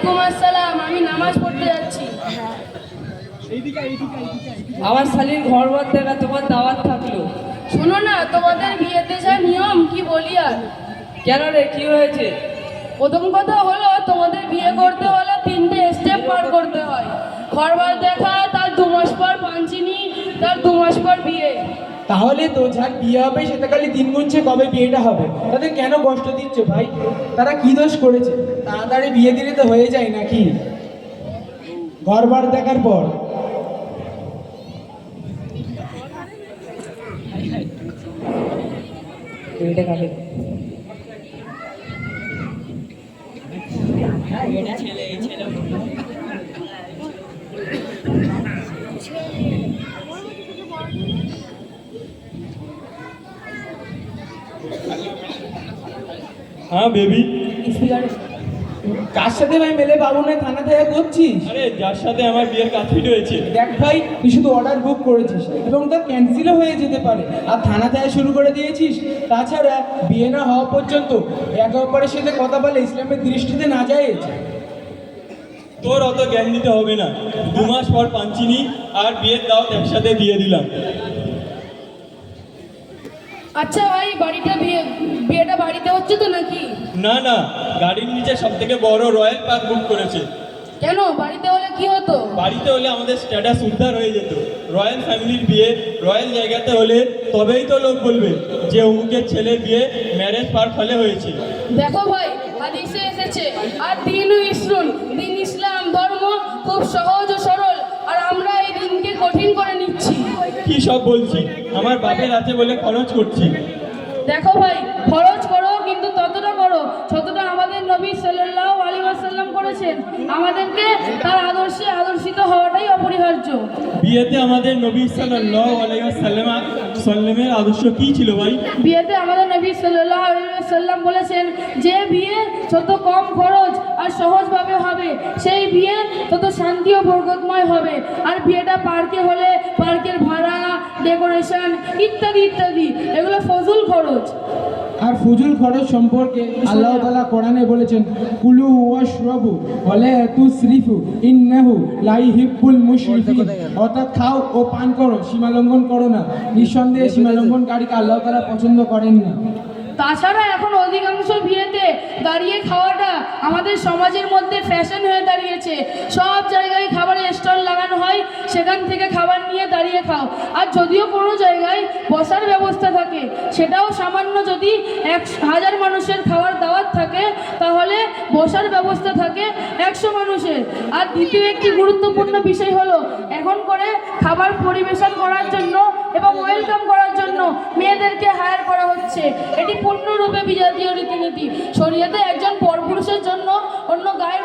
ওয়ালাইকুম আসসালাম। আমি নামাজ পড়তে যাচ্ছি। আমার শালীর ঘর বাদ দেখা তোমার দাওয়াত থাকলো। শোনো না, তোমাদের বিয়েতে যা নিয়ম কি বলি আর। কেন রে, কি হয়েছে? প্রথম কথা হলো, তোমাদের বিয়ে করতে হলে 3টে স্টেপ পার করতে হয়। ঘরবার দেখা, তার 2 মাস পর পাঞ্চিনি, তার 2 মাস পর বিয়ে। তাহলে তো যার বিয়ে হবে সেটা খালি দিন গুনছে কবে বিয়েটা হবে। তাদের কেন কষ্ট দিচ্ছ ভাই? তারা কি দোষ করেছে? তাড়াতাড়ি বিয়ে দিলে তো হয়ে যায় নাকি? ঘরবার দেখার পর এটা কাকে? हाँ बेबी। কার সাথে ভাই মেলে বাবু না থানা থেকে করছিস? আরে যার সাথে আমার বিয়ের কাজ ফিট হয়েছে। দেখ ভাই, তুই শুধু অর্ডার বুক করেছিস এবং তা ক্যান্সেলও হয়ে যেতে পারে, আর থানা থেকে শুরু করে দিয়েছিস। তাছাড়া বিয়ে না হওয়া পর্যন্ত একে অপরের সাথে কথা বলে ইসলামের দৃষ্টিতে না যায়। তোর অত জ্ঞান দিতে হবে না। 2 মাস পর পাঞ্চিনি আর বিয়ের দাওয়াত একসাথে দিয়ে দিলাম। আচ্ছা ভাই, বিয়েটা বাড়িতে হচ্ছে তো নাকি? না না, গাড়ির নিচে সব থেকে বড় রয়্যাল পার্ক বুক করেছে। কেন, বাড়িতে হলে কি হতো? বাড়িতে হলে আমাদের স্ট্যাটাস উদ্ধার হয়ে যেত। রয়্যাল ফ্যামিলির বিয়ে রয়্যাল জায়গাতে হলে তবেই তো লোক বলবে যে অমুকের ছেলের বিয়ে ম্যারেজ পার্ক হলে হয়েছে। দেখো ভাই, হাদিসে এসেছে, আর দিনু ইসরুন, দিন ইসলাম ধর্ম খুব সহজ ও সরল, আর আমরা এই দিনকে কঠিন করে নিচ্ছি। কি সব বলছি? আমার বাপের আছে বলে খরচ করছি। দেখো ভাই, খরচ করো, কিন্তু ততটা করো যতটা আমাদের নবী সাল্লাল্লাহু আলাইহি ওয়াসাল্লাম করেছেন। আমাদেরকে তার আদর্শে আদর্শিত হওয়াটাই অপরিহার্য। বিয়েতে আমাদের নবী সাল্লাল্লাহু আলাইহি ওয়াসাল্লামের আদর্শ কি ছিল ভাই? বিয়েতে আমাদের নবী সাল্লাল্লাহু আলাইহি ওয়াসাল্লাম বলেছেন, যে বিয়ে যত কম খরচ আর সহজভাবে হবে সেই বিয়ে তত শান্তি ও বরকতময় হবে। আর বিয়েটা পার্কে হলে পার্কের ভাড়া, ডেকোরেশন ইত্যাদি ইত্যাদি, এগুলো ফজুল খরচ। আর ফুজুল খরচ সম্পর্কে আল্লাহ তাআলা কোরআনে বলেছেন, কুলু ওয়াশরাবু ওয়ালা তুসরিফু ইন্নাহু লা ইউহিব্বুল মুশরিফিন। অর্থাৎ খাও ও পান করো, সীমালঙ্ঘন করো না। নিঃসন্দেহে সীমালঙ্ঘনকারীকে আল্লাহ তাআলা পছন্দ করেন না। তাছাড়া এখন অধিকাংশ বিয়েতে দাঁড়িয়ে খাওয়াটা আমাদের সমাজের মধ্যে ফ্যাশন হয়ে দাঁড়িয়েছে। সব জায়গায় খাবারের স্টল লাগানো হয়, সেখান থেকে খাবার নিয়ে দাঁড়িয়ে খাও। আর যদিও কোনো জায়গায় বসার ব্যবস্থা থাকে, সেটাও সামান্য। যদি 1000 মানুষের খাওয়ার দাওয়াত থাকে, তাহলে বসার ব্যবস্থা থাকে 100 মানুষের। আর দ্বিতীয় একটি গুরুত্বপূর্ণ বিষয় হলো, এখন করে খাবার পরিবেশন করার জন্য এবং ওয়েলকাম করার জন্য মেয়েদেরকে হায়ার করা হচ্ছে। এটি পূর্ণরূপে বিজাতীয় রীতিনীতি। শরীয়তে একজন পরপুরুষের জন্য অন্য গায়ের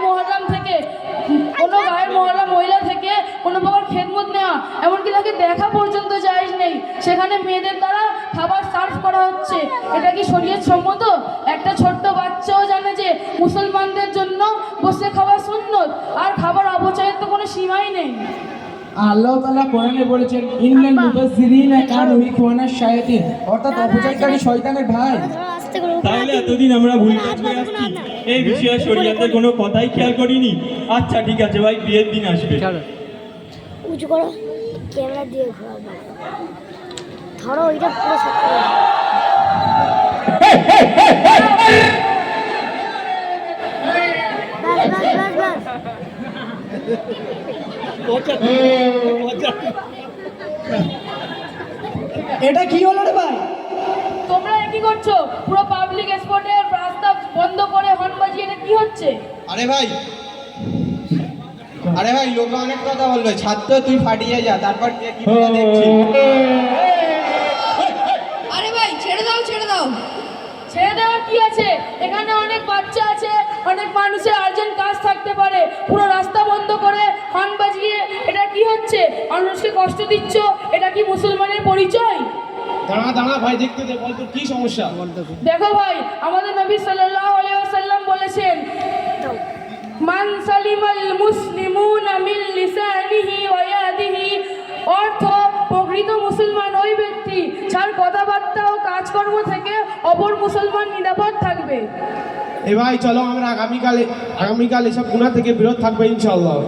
মহরম মহিলা থেকে কোনো প্রকার খেদমত নেওয়া, এমনকি তাকে দেখা পর্যন্ত জায়েজ নেই। সেখানে মেয়েদের দ্বারা খাবার সার্ভ করা হচ্ছে। এটা কি শরীয়ত সম্মত? একটা ছোট্ট বাচ্চাও জানে যে মুসলমানদের জন্য বসে খাওয়া সুন্নত, আর খাবার অপচয়ের তো কোনো সীমাই নেই। আল্লাহ তাআলা কোরআনে বলেছেন, ইন্নাল মুবাযযিরিনা কানু ইখওয়ানাশ শায়াতিন। অর্থাৎ অপচয়কারী শয়তানের ভাই। তাহলে এতদিন আমরা ভুল কাজ করে আসছি, এই বিষয়ে শরীয়তের কোনো কথাই খেয়াল করিনি। আচ্ছা ঠিক আছে ভাই, বিয়ের দিন আসবে। উঁচু করো, ক্যামেরা দিয়ে ঘোরাবো। ধরো এটা পুরো সত্যি। এটা কি হলো রে ভাই? তোমরা কি করছো? পুরো পাবলিক স্পটের রাস্তা বন্ধ করে হর্ন বাজিয়ে এটা কি হচ্ছে? আরে ভাই লোক অনেক কথা বলবে। ছাত্র তুই ফাটিয়ে যা, তারপর কি দেখছি। আরে ভাই, ছেড়ে দাও। ছেড়ে দেওয়ার কি আছে? এখানে অনেক বাচ্চা আছে, অনেক মানুষের আর্জেন্ট কাজ থাকতে পারে। পুরো রাস্তা বন্ধ করে হর্ন বাজিয়ে এটা কি হচ্ছে? মানুষকে কষ্ট দিচ্ছ, এটা কি মুসলমানের পরিচয়? দাঁড়া ভাই, দেখতে দে, বল তোর কি সমস্যা। দেখো ভাই, আমাদের নবী সাল্লাল্লাহু আলাইহি ওয়াসাল্লাম বলেছেন, মান সালিমাল মুসলিমুনা মিন লিসানিহি ওয়া ইয়াদিহি। অর্থ, প্রকৃত মুসলমান ওই ব্যক্তি যার কথাবার্তা ও কাজকর্ম থেকে অপর মুসলমান নিরাপদ থাকবে। এ ভাই চলো আমরা আগামীকাল এসব গুণা থেকে বিরত থাকবো ইনশাল্লাহ।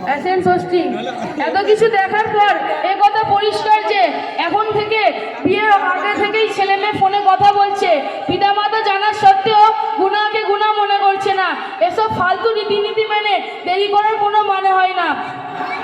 অ্যাসেন্স হোস্টিং এত কিছু দেখার পর এ কথা পরিষ্কার যে এখন থেকে বিয়ের আগে থেকেই ছেলে মেয়ে ফোনে কথা বলছে, পিতামাতা জানার সত্ত্বেও গুনাহকে গুনাহ মনে করছে না। এসব ফালতু রীতিনীতি মেনে দেরি করার কোনো মানে হয় না।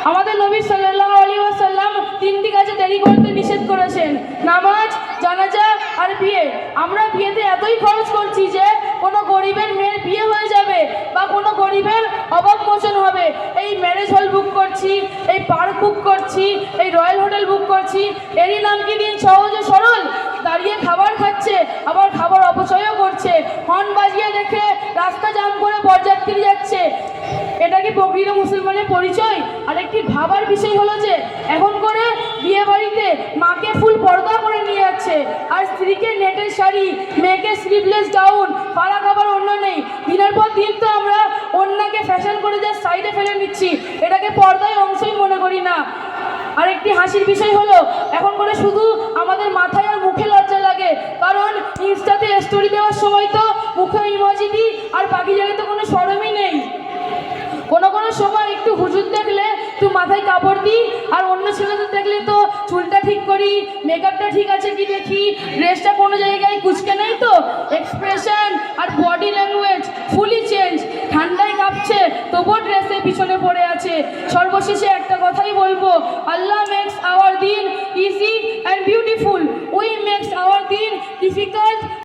আমাদের নবী সাল্লাল্লাহু আলাইহি ওয়াসাল্লাম তিনটি কাজে দেরি করতে নিষেধ করেছেন: নামাজ, জানাজা আর বিয়ে। আমরা বিয়েতে এতই খরচ করছি যে কোনো গরিবের মেয়ের বিয়ে হয়ে যাবে বা কোনো গরিবের অভাব মোচন হবে, এই ম্যারেজ হল বুক করছি, এই পার্ক বুক করছি, এই রয়্যাল হোটেল বুক করছি। এরই নাম কি দিন সহজ ও সরল? দাঁড়িয়ে খাবার খাচ্ছে, আবার খাবার অপচয়ও করছে, হর্ন বাজিয়ে দেখে রাস্তা জাম করে বরযাত্রী যাচ্ছে। এটা কি প্রকৃত মুসলমানের পরিচয়? আরেকটি ভাবার বিষয় হলো যে এখন করে বিয়ে বাড়িতে মাকে ফুল পর্দা করে নিয়ে যাচ্ছে, আর স্ত্রীকে নেটের শাড়ি, মেয়েকে স্লিভলেস গাউন, পাড়া খাবার অন্য নেই। দিনের পর দিন তো আমরা অন্যকে ফ্যাশন করে যা সাইডে ফেলে নিচ্ছি, এটাকে পর্দায় অংশই মনে করি না। আরেকটি হাসির বিষয় হলো এখন করে শুধু আমাদের মাথায় আর মুখে লজ্জা লাগে, কারণ ইনস্টাতে স্টোরি দেওয়ার সময় তো মুখে ইমোজি দিই, আর বাকি জায়গায় তো কোনো শরমই নেই। কোনো সময় একটু হুজুর দেখলে একটু মাথায় কাপড় দিই, আর অন্য ছেলেদের দেখলে তো চুলটা ঠিক করি, মেকআপটা ঠিক আছে কি দেখি, ড্রেসটা কোনো জায়গায় কুচকে নেই তো। এক্সপ্রেশন আর বডি ল্যাঙ্গুয়েজ ফুলি চেঞ্জ। ঠান্ডায় কাঁপছে তবুও ড্রেসের পিছনে পড়ে আছে। সর্বশেষে একটা কথাই বলবো, আল্লাহ মেক্স আওয়ার দিন easy and beautiful, we makes our দিন ডিফিকাল্ট